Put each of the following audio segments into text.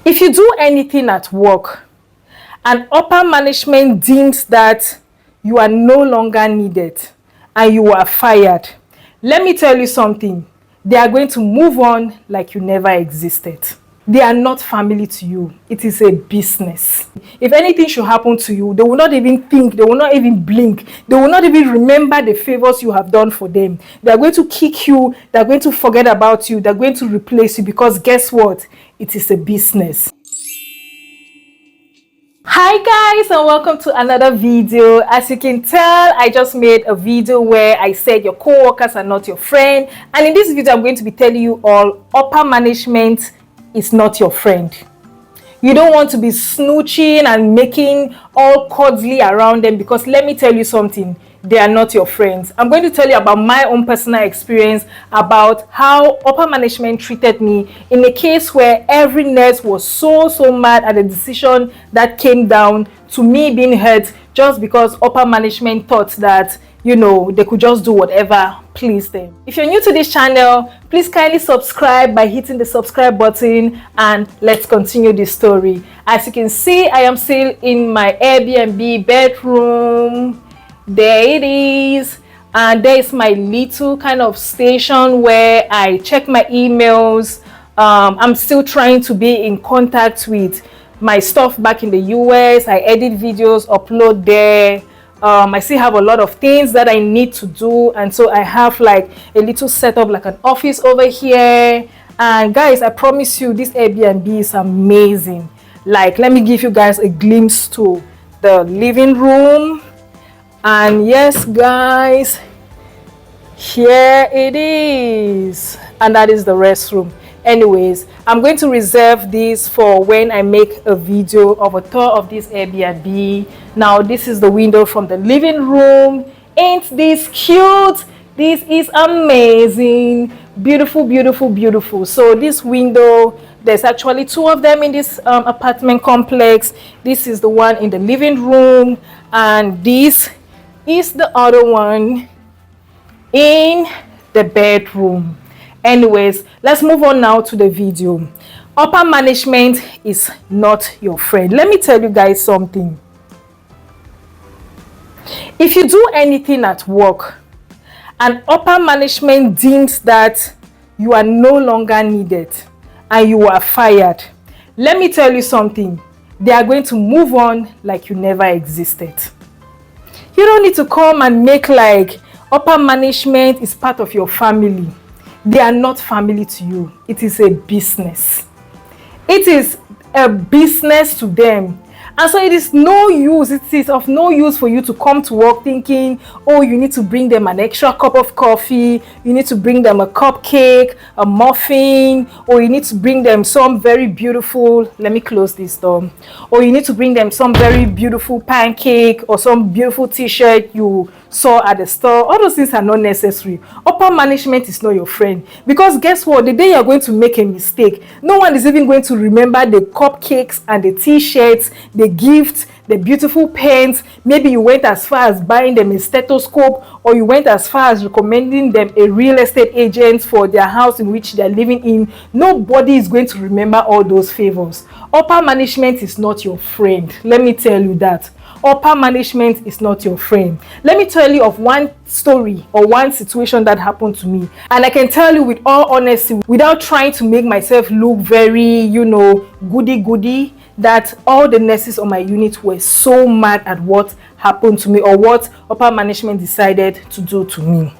If you do anything at work and upper management deems that you are no longer needed and you are fired, let me tell you something. They are going to move on like you never existed. They are not family to you. It is a business. If anything should happen to you, they will not even think, they will not even blink, they will not even remember the favors you have done for them. They are going to kick you, they are going to forget about you, they are going to replace you, because guess what? It is a business. Hi guys, and welcome to another video. As you can tell, I just made a video where I said your co-workers are not your friend, and in this video I'm going to be telling you all upper management is not your friend. You don't want to be snooching and making all cuddly around them, because let me tell you something, they are not your friends. I'm going to tell you about my own personal experience about how upper management treated me in a case where every nurse was so mad at the decision that came down to me being hurt just because upper management thought that, you know, they could just do whatever pleased them. If you're new to this channel, please kindly subscribe by hitting the subscribe button, and let's continue this story. As you can see, I am still in my Airbnb bedroom. There it is, and there is my little kind of station where I check my emails. I'm still trying to be in contact with my stuff back in the US. I edit videos, upload there. I still have a lot of things that I need to do, and so I have like a little setup, like an office over here. And guys, I promise you, this Airbnb is amazing. Like, let me give you guys a glimpse to the living room. And yes guys, here it is, and that is the restroom. Anyways, I'm going to reserve this for when I make a video of a tour of this Airbnb. Now this is the window from the living room. Ain't this cute? This is amazing. Beautiful, beautiful, beautiful. So this window, there's actually two of them in this apartment complex. This is the one in the living room, and this is the other one in the bedroom. Anyways, let's move on now to the video. Upper management is not your friend. Let me tell you guys something. If you do anything at work and upper management deems that you are no longer needed and you are fired, let me tell you something. They are going to move on like you never existed. You don't need to come and make like upper management is part of your family. They are not family to you. It is a business. It is a business to them. And so it is no use, it is of no use for you to come to work thinking, oh, you need to bring them an extra cup of coffee, you need to bring them a cupcake, a muffin, or you need to bring them some very beautiful, let me close this door, or you need to bring them some very beautiful pancake or some beautiful t-shirt you saw at the store. All those things are not necessary. Upper management is not your friend, because guess what? The day you're going to make a mistake, no one is even going to remember the cupcakes and the t-shirts, the gifts, the beautiful pens. Maybe you went as far as buying them a stethoscope, or you went as far as recommending them a real estate agent for their house in which they're living in. Nobody is going to remember all those favors. Upper management is not your friend. Let me tell you that. Upper management is not your friend. Let me tell you of one story or one situation that happened to me, and I can tell you with all honesty, without trying to make myself look very, you know, goody, that all the nurses on my unit were so mad at what happened to me or what upper management decided to do to me.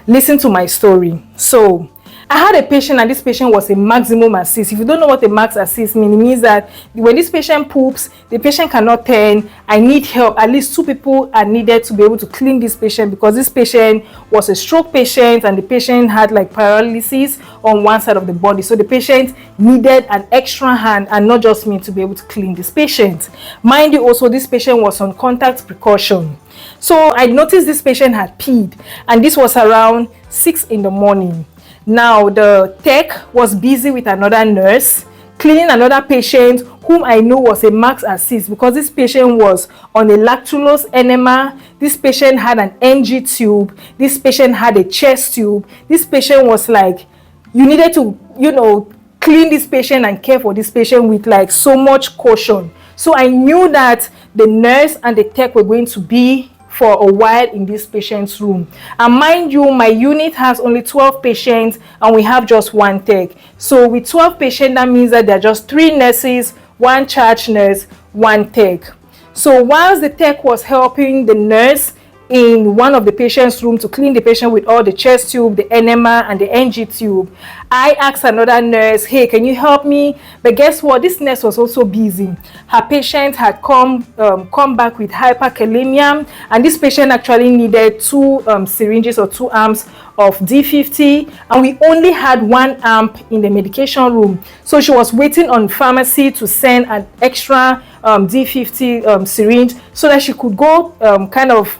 Listen to my story. So I had a patient, and this patient was a maximum assist. If you don't know what a max assist means, it means that when this patient poops, the patient cannot turn. I need help. At least 2 people are needed to be able to clean this patient, because this patient was a stroke patient and the patient had like paralysis on one side of the body. So the patient needed an extra hand, and not just me, to be able to clean this patient. Mind you, also this patient was on contact precaution. So I noticed this patient had peed, and this was around 6 in the morning. Now the tech was busy with another nurse cleaning another patient whom I know was a max assist, because this patient was on a lactulose enema. This patient had an NG tube. This patient had a chest tube. This patient was like, you needed to, you know, clean this patient and care for this patient with like so much caution. So I knew that the nurse and the tech were going to be for a while in this patient's room. And mind you, my unit has only 12 patients and we have just one tech. So with 12 patients, that means that there are just 3 nurses, 1 charge nurse, 1 tech. So whilst the tech was helping the nurse in one of the patient's room to clean the patient with all the chest tube, the enema and the NG tube, I asked another nurse, hey, can you help me? But guess what? This nurse was also busy. Her patient had come back with hyperkalemia, and this patient actually needed 2 syringes or 2 amps of D50, and we only had 1 amp in the medication room. So she was waiting on pharmacy to send an extra D50 syringe so that she could go kind of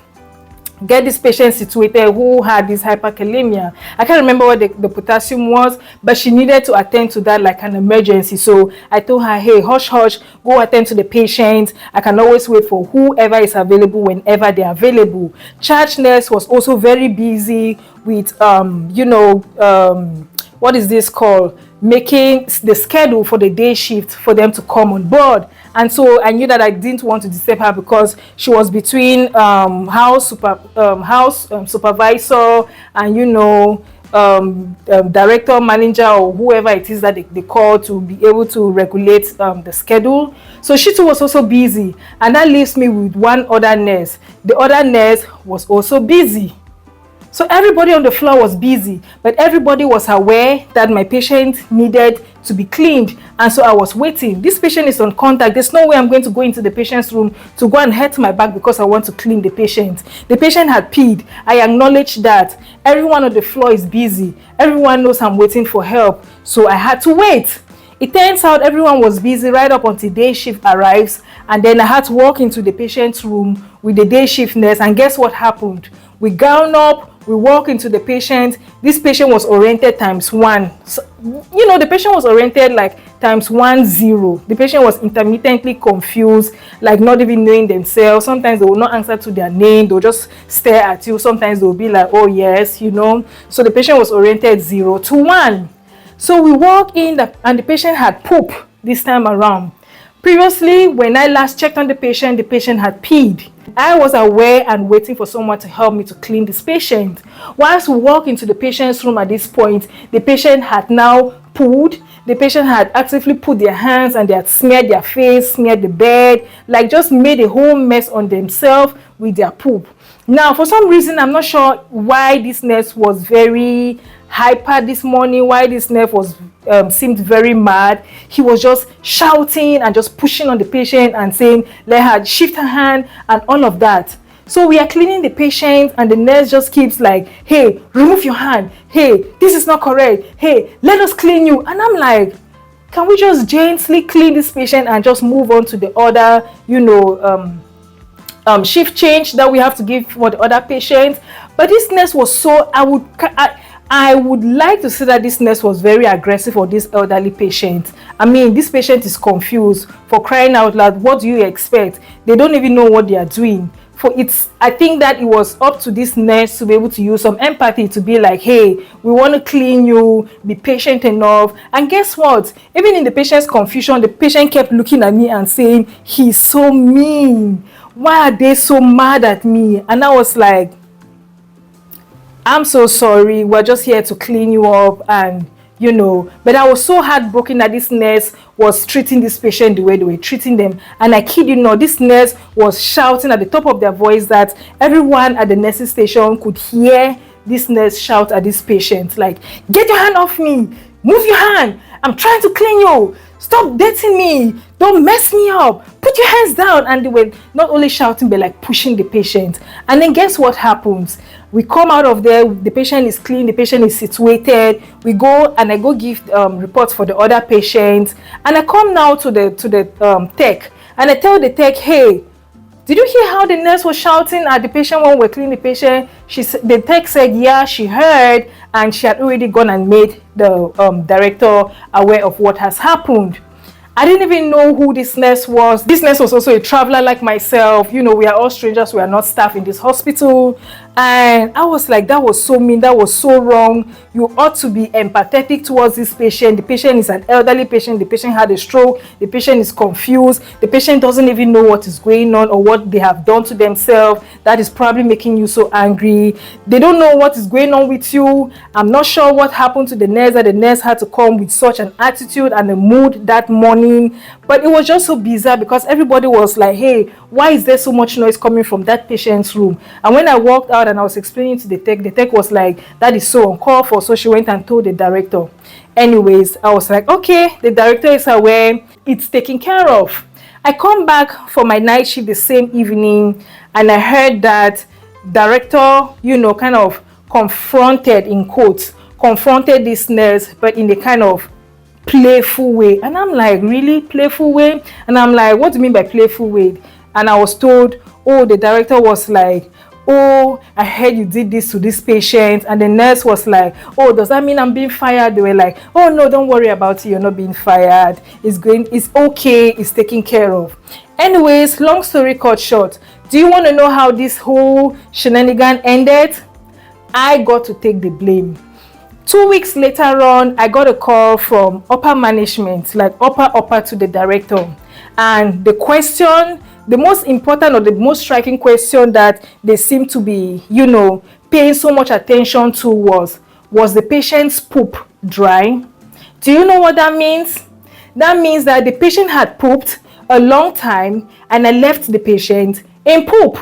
get this patient situated who had this hyperkalemia. I can't remember what the potassium was, but she needed to attend to that like an emergency. So I told her, hey, hush, hush, go attend to the patient. I can always wait for whoever is available whenever they're available. Charge nurse was also very busy with, what is this called? Making the schedule for the day shift for them to come on board. And so I knew that I didn't want to disturb her because she was between house supervisor and director, manager, or whoever it is that they call to be able to regulate the schedule. So she too was also busy, and that leaves me with one other nurse. The other nurse was also busy. So everybody on the floor was busy, but everybody was aware that my patient needed to be cleaned. And so I was waiting. This patient is on contact. There's no way I'm going to go into the patient's room to go and hurt my back because I want to clean the patient. The patient had peed. I acknowledge that. Everyone on the floor is busy. Everyone knows I'm waiting for help. So I had to wait. It turns out everyone was busy right up until day shift arrives. And then I had to walk into the patient's room with the day shift nurse. And guess what happened? We gown up. We walk into the patient. This patient was oriented ×1. So, the patient was oriented like ×10. The patient was intermittently confused, like not even knowing themselves. Sometimes they will not answer to their name. They'll just stare at you. Sometimes they'll be like, oh yes, So the patient was oriented 0 to 1. So we walk in and the patient had poop this time around. Previously, when I last checked on the patient had peed. I was aware and waiting for someone to help me to clean this patient. Once we walk into the patient's room at this point, the patient had now pooed. The patient had actively put their hands and they had smeared their face, smeared the bed, like just made a whole mess on themselves with their poop. Now, for some reason, I'm not sure why this nurse was very hyper this morning, why this nurse was seemed very mad. He was just shouting and just pushing on the patient and saying, let her shift her hand and all of that. So we are cleaning the patient and the nurse just keeps like, hey, remove your hand. Hey, this is not correct. Hey, let us clean you. And I'm like, can we just gently clean this patient and just move on to the other, shift change that we have to give for the other patients? But this nurse was so, I would like to say that this nurse was very aggressive for this elderly patient. I mean, this patient is confused, for crying out loud. What do you expect? They don't even know what they are doing. I think that it was up to this nurse to be able to use some empathy to be like, hey, we want to clean you, be patient enough. And guess what? Even in the patient's confusion, the patient kept looking at me and saying, he's so mean. Why are they so mad at me? And I was like, I'm so sorry. We're just here to clean you up and but I was so heartbroken that this nurse was treating this patient the way they were treating them. And I kid you not, this nurse was shouting at the top of their voice that everyone at the nursing station could hear this nurse shout at this patient, like, get your hand off me, move your hand, I'm trying to clean you, stop dating me, don't mess me up, put your hands down. And they were not only shouting but like pushing the patient. And then guess what happens? We come out of there, the patient is clean, the patient is situated. We go and I go give reports for the other patients. And I come now to the tech and I tell the tech, hey, did you hear how the nurse was shouting at the patient when we were cleaning the patient? The tech said, yeah, she heard, and she had already gone and made the director aware of what has happened. I didn't even know who this nurse was. This nurse was also a traveler like myself. You know, we are all strangers. We are not staff in this hospital. And I was like, that was so mean. That was so wrong. You ought to be empathetic towards this patient. The patient is an elderly patient. The patient had a stroke. The patient is confused. The patient doesn't even know what is going on or what they have done to themselves. That is probably making you so angry. They don't know what is going on with you. I'm not sure what happened to the nurse, that the nurse had to come with such an attitude and a mood that morning. But it was just so bizarre because everybody was like, hey, why is there so much noise coming from that patient's room? And when I walked out and I was explaining to the tech was like, that is so uncalled for. So she went and told the director. Anyways, I was like, okay, the director is aware, it's taken care of. I come back for my night shift the same evening, and I heard that director, you know, kind of confronted, in quotes, confronted this nurse, but in a kind of playful way. And I'm like, really? Playful way? And I'm like, what do you mean by playful way? And I was told, oh, the director was like, oh, I heard you did this to this patient. And the nurse was like, oh, does that mean I'm being fired? They were like, oh no, don't worry about it, you're not being fired. It's okay, it's taken care of. Anyways, long story cut short, do you want to know how this whole shenanigan ended? I got to take the blame. 2 weeks later on, I got a call from upper management, like upper to the director. And the question, the most important or the most striking question that they seem to be, you know, paying so much attention to was the patient's poop dry? Do you know what that means? That means that the patient had pooped a long time and I left the patient in poop.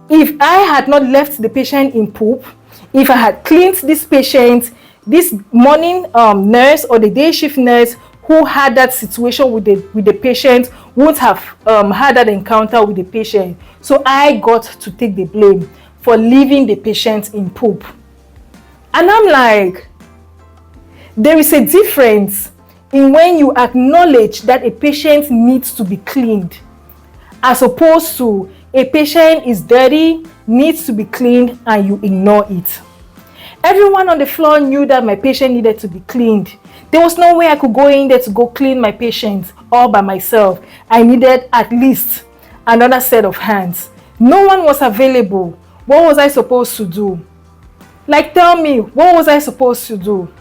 If I had not left the patient in poop, if I had cleaned this patient, this morning nurse or the day shift nurse who had that situation with the patient would have had that encounter with the patient. So I got to take the blame for leaving the patient in poop. And I'm like, there is a difference in when you acknowledge that a patient needs to be cleaned, as opposed to a patient is dirty, needs to be cleaned, and you ignore it. Everyone on the floor knew that my patient needed to be cleaned. There was no way I could go in there to go clean my patient all by myself. I needed at least another set of hands. No one was available. What was I supposed to do? Like, tell me, what was I supposed to do?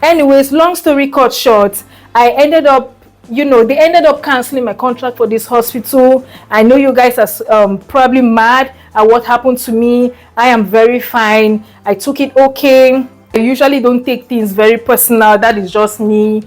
Anyways, long story cut short, I ended up, you know, they ended up canceling my contract for this hospital. I know you guys are probably mad at what happened to me. I am very fine. I took it okay. I usually don't take things very personal. That is just me.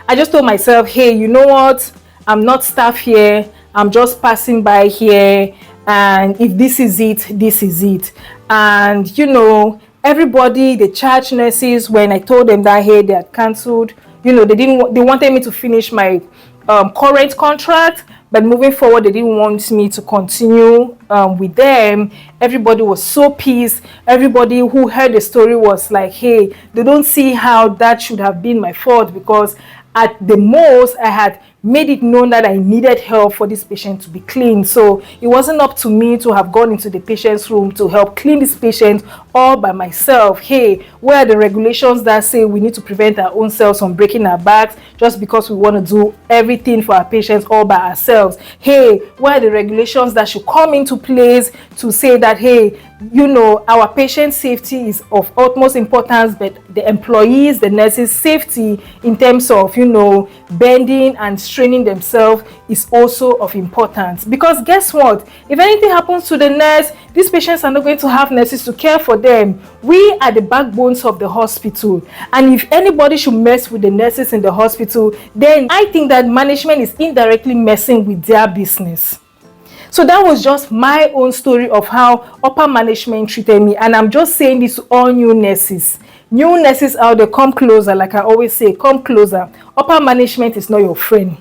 I just told myself, hey, you know what? I'm not staff here. I'm just passing by here. And if this is it, this is it. And, you know, everybody, the charge nurses, when I told them that, hey, they had cancelled, you know, they wanted me to finish my current contract, but moving forward they didn't want me to continue with them. Everybody was so pissed. Everybody who heard the story was like, hey, they don't see how that should have been my fault, because at the most I had made it known that I needed help for this patient to be clean. So it wasn't up to me to have gone into the patient's room to help clean this patient all by myself. Hey, where are the regulations that say we need to prevent our own selves from breaking our backs just because we want to do everything for our patients all by ourselves? Hey, where are the regulations that should come into place to say that, hey, you know, our patient safety is of utmost importance, but the employees, the nurses' safety in terms of, you know, bending and straining themselves is also of importance. Because guess what? If anything happens to the nurse, these patients are not going to have nurses to care for them. We are the backbones of the hospital. And if anybody should mess with the nurses in the hospital, then I think that management is indirectly messing with their business. So that was just my own story of how upper management treated me. And I'm just saying this to all new nurses. New nurses out there, come closer. Like I always say, come closer. Upper management is not your friend.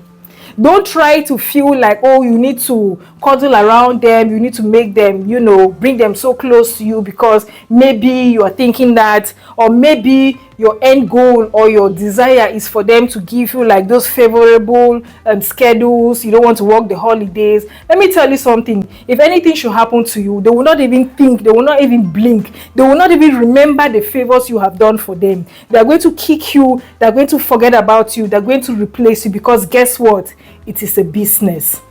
Don't try to feel like, oh, you need to cuddle around them. You need to make them, you know, bring them so close to you because maybe you are thinking that, or maybe your end goal or your desire is for them to give you like those favorable schedules, you don't want to work the holidays, let me tell you something. If anything should happen to you, they will not even think, they will not even blink, they will not even remember the favors you have done for them. They are going to kick you, they are going to forget about you, they are going to replace you, because guess what? It is a business.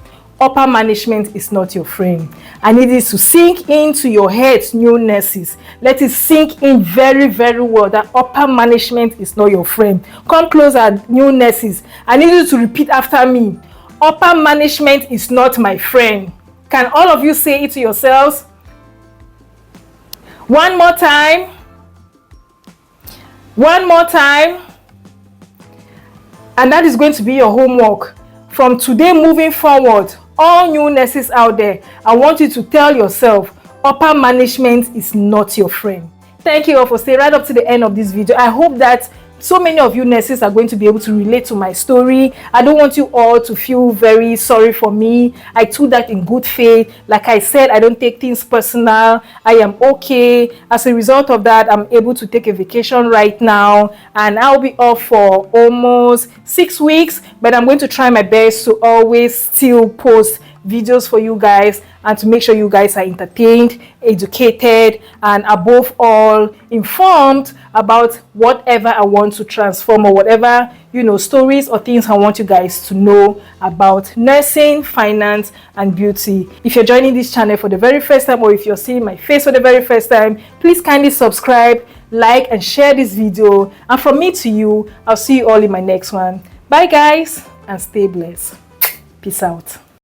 Upper management is not your friend. I need it to sink into your head, new nurses. Let it sink in very, very well that upper management is not your friend. Come closer, new nurses. I need you to repeat after me. Upper management is not my friend. Can all of you say it to yourselves? One more time. One more time. And that is going to be your homework. From today moving forward, all new nurses out there, I want you to tell yourself, upper management is not your friend. Thank you all for staying right up to the end of this video. I hope that so many of you nurses are going to be able to relate to my story. I don't want you all to feel very sorry for me. I took that in good faith. Like I said, I don't take things personal. I am okay. As a result of that, I'm able to take a vacation right now, and I'll be off for almost 6 weeks, but I'm going to try my best to always still post videos for you guys and to make sure you guys are entertained, educated, and above all informed about whatever I want to transform, or whatever, you know, stories or things I want you guys to know about nursing, finance, and beauty. If you're joining this channel for the very first time, or if you're seeing my face for the very first time, please kindly subscribe, like, and share this video. And from me to you, I'll see you all in my next one. Bye guys, and stay blessed. Peace out.